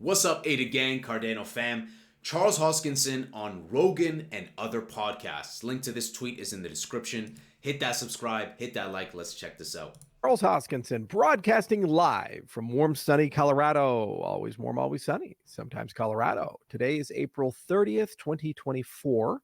What's up, Ada Gang, Cardano fam? Charles Hoskinson on Rogan and other podcasts. Link to this tweet is in the description. Hit that subscribe, hit that like. Let's check this out. Charles Hoskinson, broadcasting live from warm, sunny Colorado. Always warm, always sunny. Sometimes Colorado. Today is April 30th, 2024,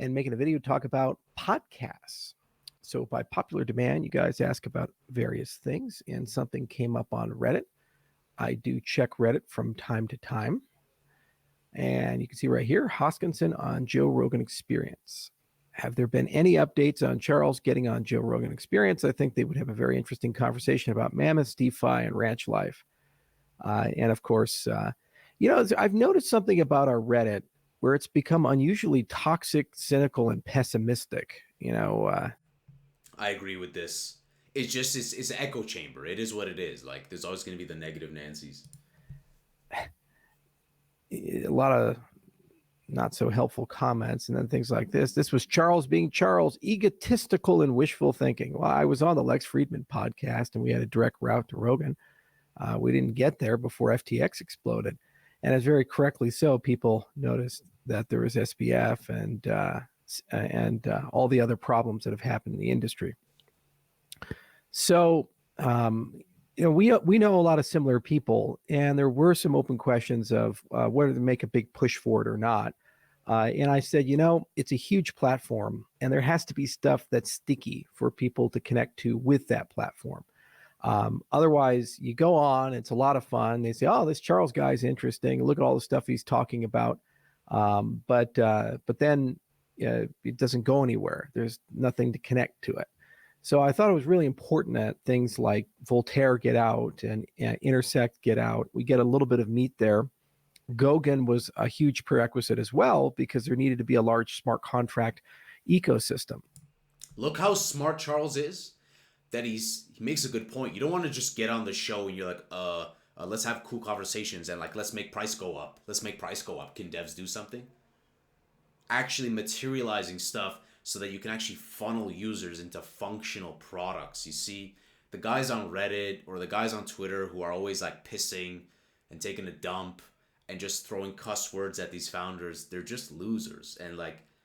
and making a video to talk about podcasts. So by popular demand, you guys ask about various things, and something came up on Reddit. I do check Reddit from time to time. And you can see right here, Hoskinson on Joe Rogan Experience. Have there been any updates on Charles getting on Joe Rogan Experience? I think they would have a very interesting conversation about mammoths, DeFi, and ranch life. And of course, I've noticed something about our Reddit where it's become unusually toxic, cynical, and pessimistic. I agree with this. It's just, it's an echo chamber. It is what it is. Like, there's always going to be the negative Nancy's. A lot of not so helpful comments and then things like this. This was Charles being Charles, egotistical and wishful thinking. Well, I was on the Lex Fridman podcast and we had a direct route to Rogan. We didn't get there before FTX exploded. And as very correctly so, people noticed that there was SBF and all the other problems that have happened in the industry. So, we know a lot of similar people, and there were some open questions of whether to make a big push for it or not. And I said, it's a huge platform, and there has to be stuff that's sticky for people to connect to with that platform. Otherwise, you go on, it's a lot of fun. They say, oh, this Charles guy's interesting. Look at all the stuff he's talking about. But then it doesn't go anywhere. There's nothing to connect to it. So I thought it was really important that things like Voltaire get out and Intersect get out. We get a little bit of meat there. Goguen was a huge prerequisite as well because there needed to be a large smart contract ecosystem. Look how smart Charles is. That he makes a good point. You don't want to just get on the show and you're like, let's have cool conversations and let's make price go up. Let's make price go up. Can devs do something? Actually materializing stuff so that you can actually funnel users into functional products. You see, the guys on Reddit or the guys on Twitter who are always pissing and taking a dump and just throwing cuss words at these founders, they're just losers. And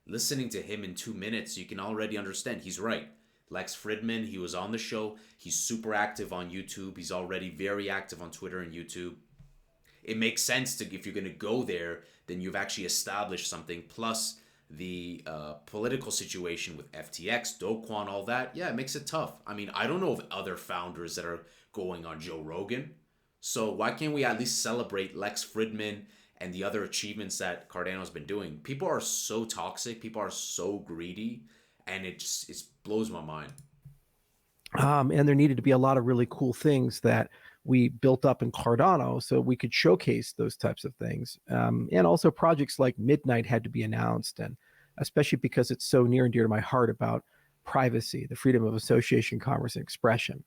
listening to him in 2 minutes, you can already understand he's right. Lex Fridman, he was on the show. He's super active on YouTube. He's already very active on Twitter and YouTube. It makes sense if you're going to go there, then you've actually established something. Plus the political situation with FTX, Do Kwon, all that, yeah, it makes it tough. I mean, I don't know of other founders that are going on Joe Rogan. So why can't we at least celebrate Lex Fridman and the other achievements that Cardano's been doing? People are so toxic. People are so greedy. And it blows my mind. And there needed to be a lot of really cool things that we built up in Cardano so we could showcase those types of things. And also projects like Midnight had to be announced, and especially because it's so near and dear to my heart about privacy, the freedom of association, commerce, and expression.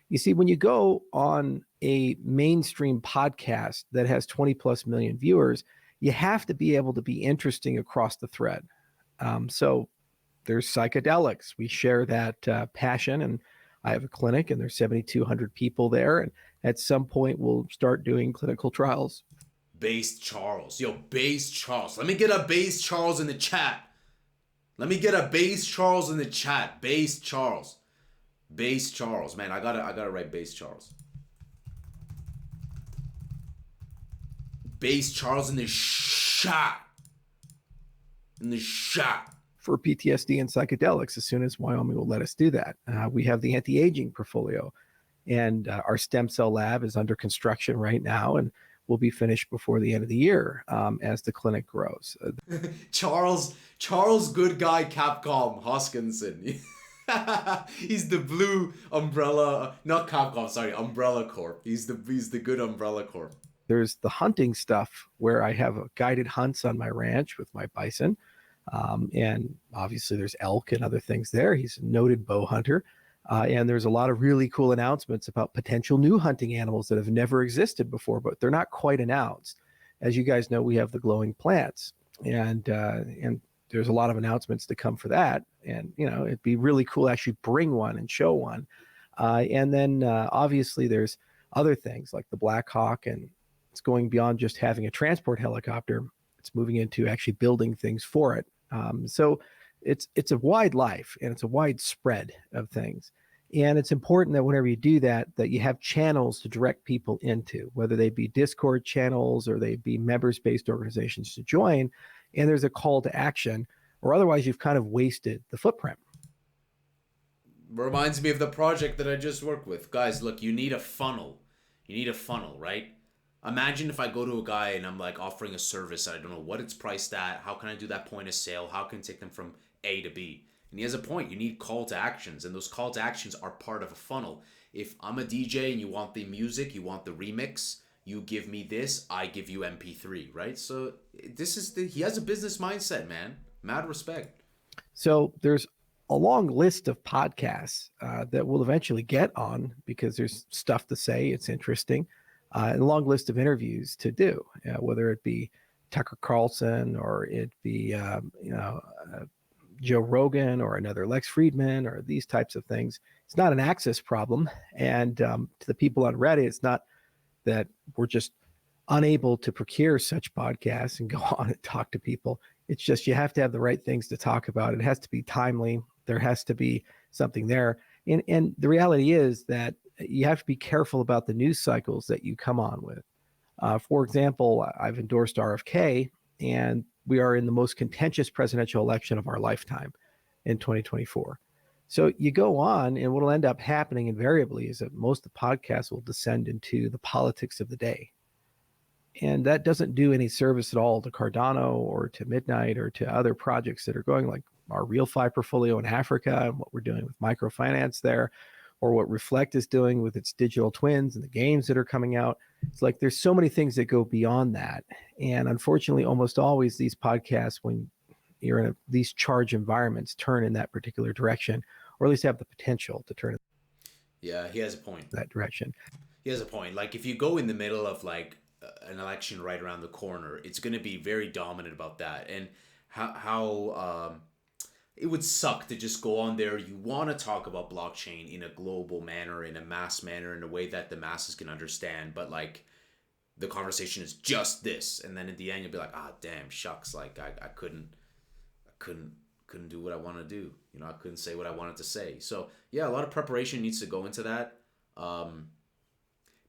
You see, when you go on a mainstream podcast that has 20 plus million viewers, you have to be able to be interesting across the thread. So there's psychedelics. We share that passion, and I have a clinic and there's 7,200 people there. And at some point we'll start doing clinical trials. Base Charles. Yo, Base Charles. Let me get a Base Charles in the chat. Base Charles in the chat. Base Charles. Base Charles. Man, I gotta write Base Charles. Base Charles in the shot. For PTSD and psychedelics as soon as Wyoming will let us do that. We have the anti-aging portfolio, and our stem cell lab is under construction right now and will be finished before the end of the year as the clinic grows. Charles, good guy, Capcom, Hoskinson. He's the blue umbrella, not Capcom, sorry, Umbrella Corp. He's the good Umbrella Corp. There's the hunting stuff where I have guided hunts on my ranch with my bison. And obviously there's elk and other things there. He's a noted bow hunter. And there's a lot of really cool announcements about potential new hunting animals that have never existed before, but they're not quite announced. As you guys know, we have the glowing plants, and there's a lot of announcements to come for that. And, it'd be really cool to actually bring one and show one. And then obviously there's other things like the Black Hawk and It's going beyond just having a transport helicopter. It's moving into actually building things for it. So it's a wide life, and it's a wide spread of things. And it's important that whenever you do that, that you have channels to direct people into, whether they be Discord channels or they be members-based organizations to join, and there's a call to action, or otherwise you've kind of wasted the footprint. Reminds me of the project that I just worked with. Guys, look, you need a funnel. You need a funnel, right? Imagine if I go to a guy and I'm like offering a service, I don't know what it's priced at, how can I do that point of sale, how can I take them from A to B? And he has a point. You need call to actions, and those call to actions are part of a funnel. If I'm a DJ and you want the music, you want the remix, you give me this, I give you MP3, right? So he has a business mindset, man. Mad respect. So there's a long list of podcasts that we'll eventually get on because there's stuff to say. It's interesting. And a long list of interviews to do, whether it be Tucker Carlson or it be, Joe Rogan or another Lex Fridman or these types of things. It's not an access problem. And to the people on Reddit, it's not that we're just unable to procure such podcasts and go on and talk to people. It's just you have to have the right things to talk about. It has to be timely. There has to be something there. And the reality is that you have to be careful about the news cycles that you come on with. For example, I've endorsed RFK, and we are in the most contentious presidential election of our lifetime in 2024. So you go on, and what will end up happening invariably is that most of the podcasts will descend into the politics of the day. And that doesn't do any service at all to Cardano or to Midnight or to other projects that are going, like our RealFi portfolio in Africa and what we're doing with microfinance there, or what Reflect is doing with its digital twins and the games that are coming out. It's like there's so many things that go beyond that. And unfortunately, almost always these podcasts, when you're in these charged environments, turn in that particular direction, or at least have the potential to turn in Yeah, he has a point. that direction. He has a point. Like, if you go in the middle of like an election right around the corner, it's going to be very dominant about that. And how it would suck to just go on there. You want to talk about blockchain in a global manner, in a mass manner, in a way that the masses can understand, but like the conversation is just this, and then at the end you'll be like, damn, shucks, like I couldn't do what I want to do. You know, I couldn't say what I wanted to say. So yeah, a lot of preparation needs to go into that.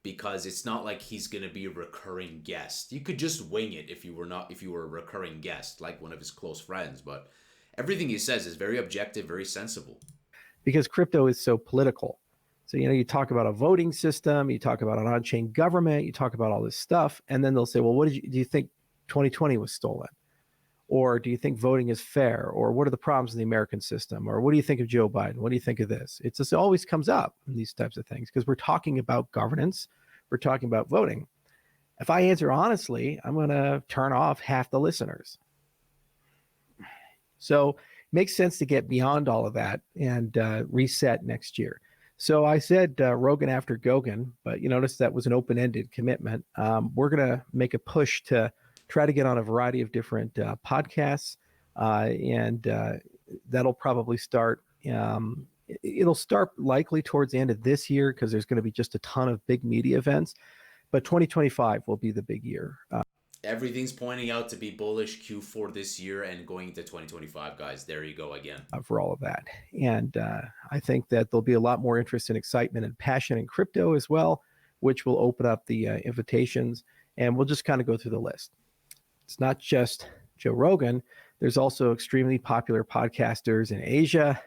Because it's not like he's gonna be a recurring guest. You could just wing it if you were a recurring guest, like one of his close friends, but everything he says is very objective, very sensible. Because crypto is so political. So, you talk about a voting system, you talk about an on-chain government, you talk about all this stuff, and then they'll say, well, do you think 2020 was stolen? Or do you think voting is fair? Or what are the problems in the American system? Or what do you think of Joe Biden? What do you think of this? It just always comes up in these types of things because we're talking about governance. We're talking about voting. If I answer honestly, I'm going to turn off half the listeners. So it makes sense to get beyond all of that and reset next year. So I said Rogan after Gogan, but you notice that was an open-ended commitment. We're going to make a push to try to get on a variety of different podcasts, and that'll probably start. It'll start likely towards the end of this year because there's going to be just a ton of big media events, but 2025 will be the big year. Everything's pointing out to be bullish Q4 this year and going into 2025, guys. There you go again. For all of that. And I think that there'll be a lot more interest and excitement and passion in crypto as well, which will open up the invitations, and we'll just kind of go through the list. It's not just Joe Rogan. There's also extremely popular podcasters in Asia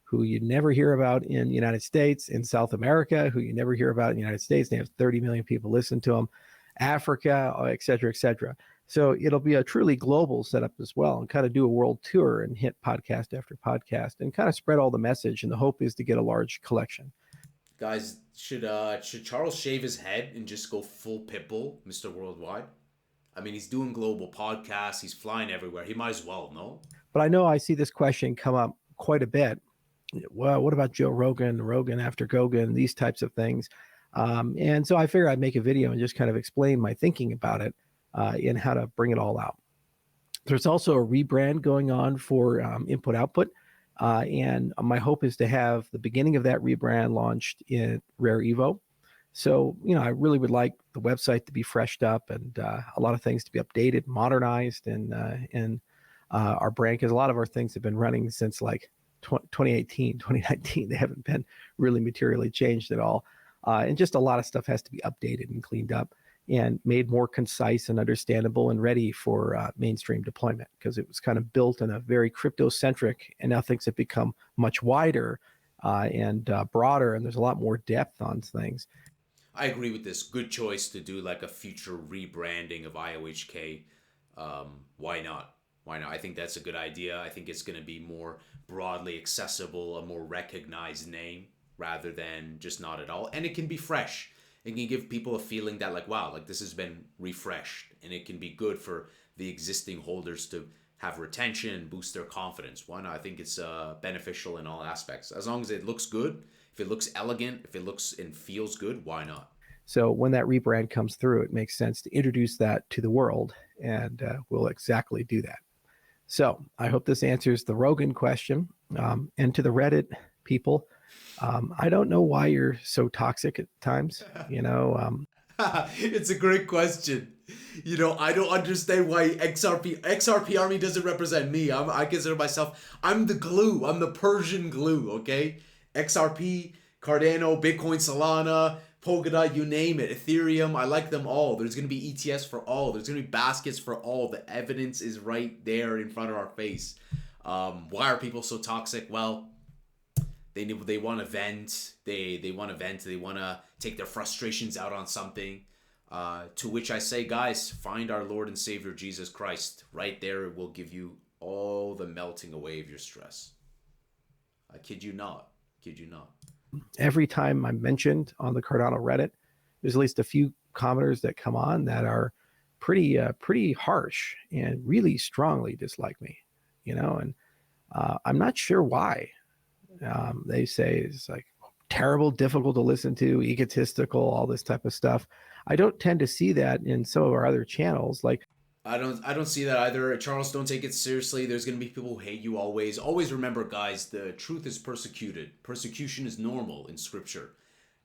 who you never hear about in the United States, in South America, who you never hear about in the United States. They have 30 million people listen to them, Africa, et cetera, et cetera. So it'll be a truly global setup as well, and kind of do a world tour and hit podcast after podcast and kind of spread all the message. And the hope is to get a large collection. Guys, should Charles shave his head and just go full Pitbull, Mr. Worldwide? I mean, he's doing global podcasts. He's flying everywhere. He might as well, no? But I know I see this question come up quite a bit. Well, what about Joe Rogan, Rogan after Gogan, these types of things? And so I figured I'd make a video and just kind of explain my thinking about it and how to bring it all out. There's also a rebrand going on for Input Output. And my hope is to have the beginning of that rebrand launched in Rare Evo. So, I really would like the website to be freshed up and a lot of things to be updated, modernized, and our brand, because a lot of our things have been running since like 2018, 2019. They haven't been really materially changed at all. And just a lot of stuff has to be updated and cleaned up and made more concise and understandable and ready for mainstream deployment, because it was kind of built in a very crypto-centric, and now things have become much wider and broader, and there's a lot more depth on things. I agree with this. Good choice to do like a future rebranding of IOHK. Why not? Why not? I think that's a good idea. I think it's going to be more broadly accessible, a more recognized name rather than just not at all. And it can be fresh. It can give people a feeling that like, wow, like this has been refreshed, and it can be good for the existing holders to have retention, boost their confidence. Why not? I think it's beneficial in all aspects. As long as it looks good, if it looks elegant, if it looks and feels good, why not? So when that rebrand comes through, it makes sense to introduce that to the world, and we'll exactly do that. So I hope this answers the Rogan question. And to the Reddit people, I don't know why you're so toxic at times. It's a great question. I don't understand why XRP Army doesn't represent me. I consider myself, I'm the glue. I'm the Persian glue, okay? XRP, Cardano, Bitcoin, Solana, Polkadot, you name it. Ethereum, I like them all. There's going to be ETFs for all. There's going to be baskets for all. The evidence is right there in front of our face. Why are people so toxic? Well, they want to vent. They want to vent. They want to take their frustrations out on something. To which I say, guys, find our Lord and Savior Jesus Christ. Right there, it will give you all the melting away of your stress. I kid you not. Kid you not. Every time I'm mentioned on the Cardano Reddit, there's at least a few commenters that come on that are pretty harsh and really strongly dislike me, and I'm not sure why. They say it's like terrible, difficult to listen to, egotistical, all this type of stuff. I don't tend to see that in some of our other channels. Like, I don't see that either. Charles, don't take it seriously. There's going to be people who hate you always. Always remember, guys, the truth is persecuted. Persecution is normal in scripture.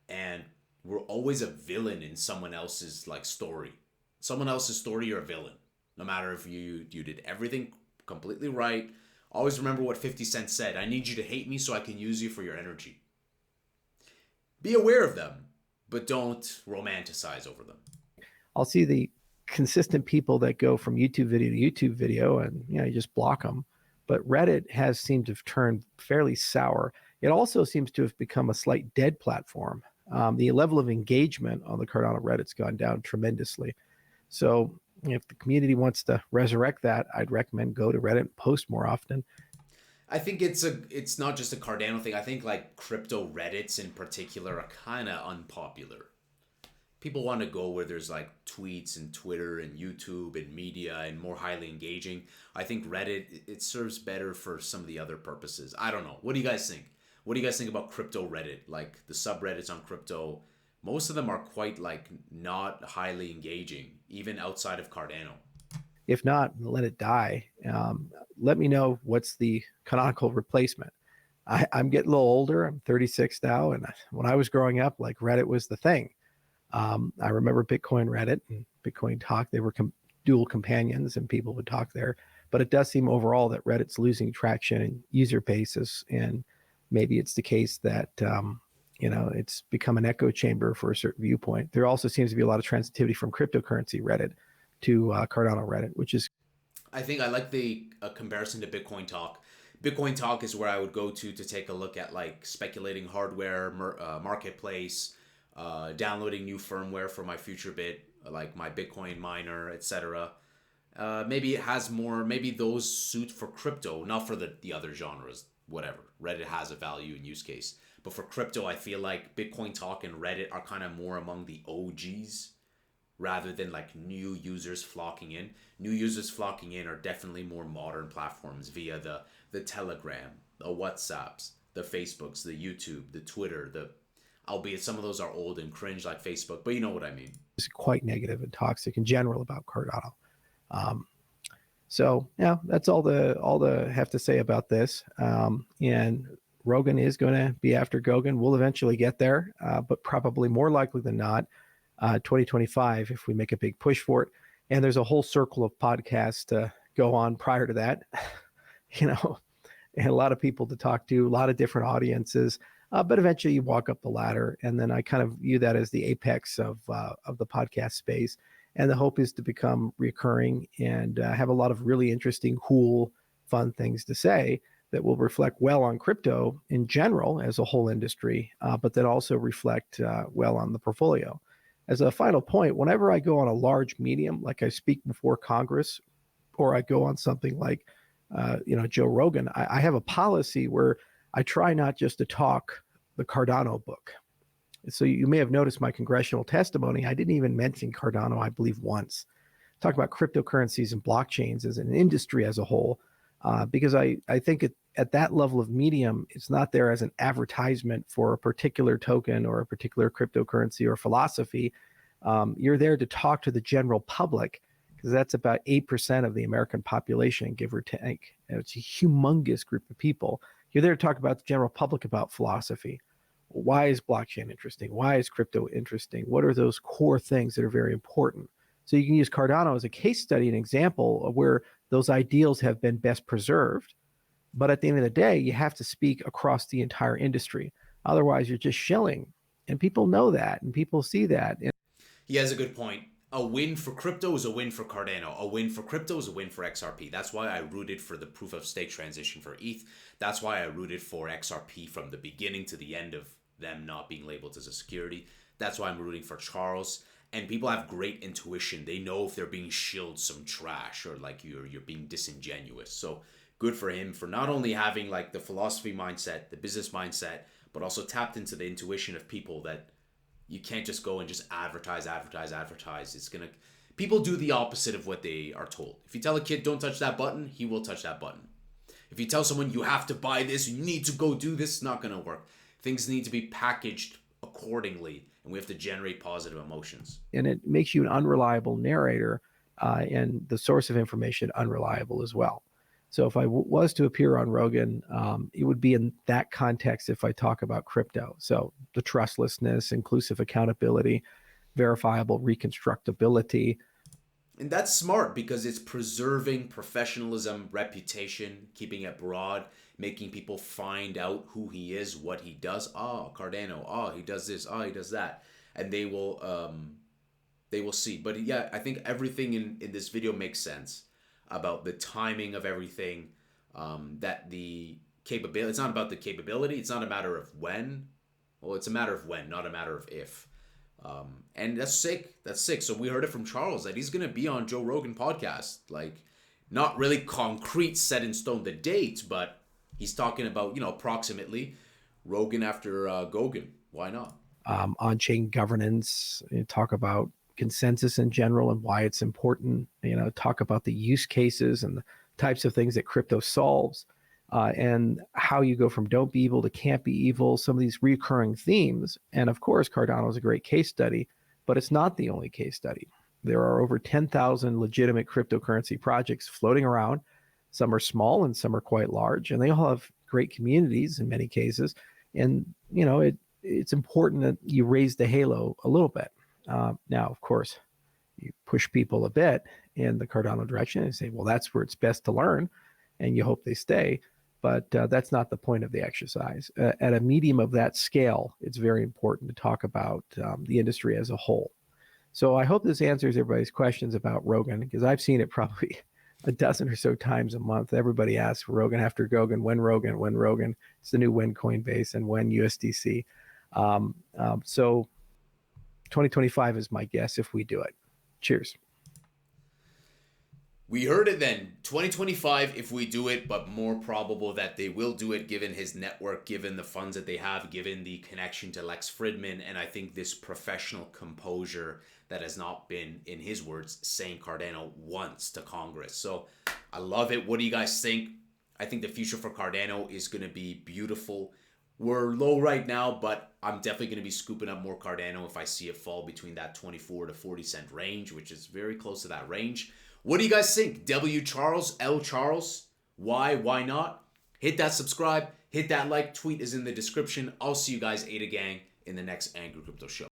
And we're always a villain in someone else's like story. Someone else's story, you're a villain. No matter if you did everything completely right. Always remember what 50 Cent said. I need you to hate me so I can use you for your energy. Be aware of them, but don't romanticize over them. I'll see the consistent people that go from YouTube video to YouTube video, and you just block them. But Reddit has seemed to have turned fairly sour. It also seems to have become a slight dead platform. The level of engagement on the Cardano Reddit's gone down tremendously. So if the community wants to resurrect that, I'd recommend go to Reddit and post more often. I think it's not just a Cardano thing. I think like crypto Reddits in particular are kind of unpopular. People want to go where there's like tweets and Twitter and YouTube and media and more highly engaging. I think Reddit, it serves better for some of the other purposes. I don't know. What do you guys think? What do you guys think about crypto Reddit? Like the subreddits on crypto, most of them are quite like not highly engaging, even outside of Cardano. If not, let it die. Let me know what's the canonical replacement. I'm getting a little older. I'm 36 now. And when I was growing up, like Reddit was the thing. I remember Bitcoin Reddit and Bitcoin Talk. They were dual companions and people would talk there. But it does seem overall that Reddit's losing traction and user basis. And maybe it's the case that, it's become an echo chamber for a certain viewpoint. There also seems to be a lot of transitivity from cryptocurrency Reddit to Cardano Reddit, which is... I think I like the comparison to Bitcoin Talk. Bitcoin Talk is where I would go to take a look at like speculating hardware, marketplace, downloading new firmware for my future bit, like my Bitcoin miner, etc. Maybe it has more, maybe those suit for crypto, not for the other genres, whatever. Reddit has a value and use case. But for crypto, I feel like Bitcoin Talk and Reddit are kind of more among the OGs rather than like new users flocking in. New users flocking in are definitely more modern platforms via the Telegram, the WhatsApps, the Facebooks, the YouTube, the Twitter, albeit some of those are old and cringe like Facebook, but you know what I mean. It's quite negative and toxic in general about Cardano. So yeah, that's all the have to say about this. And Rogan is going to be after Gogan. We'll eventually get there, but probably more likely than not, 2025 if we make a big push for it. And there's a whole circle of podcasts to go on prior to that, and a lot of people to talk to, a lot of different audiences. But eventually you walk up the ladder, and then I kind of view that as the apex of the podcast space. And the hope is to become recurring and have a lot of really interesting, cool, fun things to say that will reflect well on crypto in general as a whole industry, but that also reflect well on the portfolio. As a final point, whenever I go on a large medium, like I speak before Congress, or I go on something like, Joe Rogan, I have a policy where I try not just to talk the Cardano book. So you may have noticed my congressional testimony. I didn't even mention Cardano, I believe, once. Talk about cryptocurrencies and blockchains as an industry as a whole, because I think at that level of medium, it's not there as an advertisement for a particular token or a particular cryptocurrency or philosophy. You're there to talk to the general public, because that's about 8% of the American population, give or take. And it's a humongous group of people. You're there to talk about the general public about philosophy. Why is blockchain interesting? Why is crypto interesting? What are those core things that are very important? So you can use Cardano as a case study, an example of where those ideals have been best preserved. But at the end of the day, you have to speak across the entire industry. Otherwise, you're just shilling. And people know that, and people see that. He has a good point. A win for crypto is a win for Cardano. A win for crypto is a win for XRP. That's why I rooted for the proof of stake transition for ETH. That's why I rooted for XRP from the beginning to the end of them not being labeled as a security. That's why I'm rooting for Charles. And people have great intuition. They know if they're being shilled some trash or like you're being disingenuous. So good for him for not only having like the philosophy mindset, the business mindset, but also tapped into the intuition of people that you can't just go and just advertise. People do the opposite of what they are told. If you tell a kid don't touch that button, he will touch that button. If you tell someone you have to buy this, you need to go do this, it's not going to work. Things need to be packaged accordingly, and we have to generate positive emotions. And it makes you an unreliable narrator, and the source of information unreliable as well. So if I was to appear on Rogan, it would be in that context if I talk about crypto. So the trustlessness, inclusive accountability, verifiable reconstructability. And that's smart because it's preserving professionalism, reputation, keeping it broad, making people find out who he is, what he does. Oh, Cardano. Oh, he does this. Oh, he does that. And they will see. But yeah, I think everything in this video makes sense about the timing of everything, that the capability, it's not about the capability, it's not a matter of when. Well, it's a matter of when, not a matter of if. And that's sick. So we heard it from Charles that he's going to be on Joe Rogan podcast. Like, not really concrete set in stone the date, but he's talking about, approximately Rogan after Gogan. Why not? On-chain governance, talk about consensus in general and why it's important, talk about the use cases and the types of things that crypto solves, and how you go from don't be evil to can't be evil, some of these recurring themes. And of course, Cardano is a great case study, but it's not the only case study. There are over 10,000 legitimate cryptocurrency projects floating around. Some are small and some are quite large, and they all have great communities in many cases. And, it's important that you raise the halo a little bit. Now, of course, you push people a bit in the Cardano direction and say, well, that's where it's best to learn, and you hope they stay. But that's not the point of the exercise. At a medium of that scale, it's very important to talk about the industry as a whole. So I hope this answers everybody's questions about Rogan, because I've seen it probably a dozen or so times a month. Everybody asks Rogan after Gogan, when Rogan. It's the new when Coinbase and when USDC. So 2025 is my guess if we do it. Cheers. We heard it then. 2025 if we do it, but more probable that they will do it given his network, given the funds that they have, given the connection to Lex Fridman, and I think this professional composure that has not been, in his words, saying Cardano once to Congress. So I love it. What do you guys think? I think the future for Cardano is going to be beautiful. We're low right now, but I'm definitely going to be scooping up more Cardano if I see it fall between that 24 to 40 cent range, which is very close to that range. What do you guys think? W Charles, L Charles? Why not? Hit that subscribe, hit that like, tweet is in the description. I'll see you guys, Ada Gang, in the next Angry Crypto Show.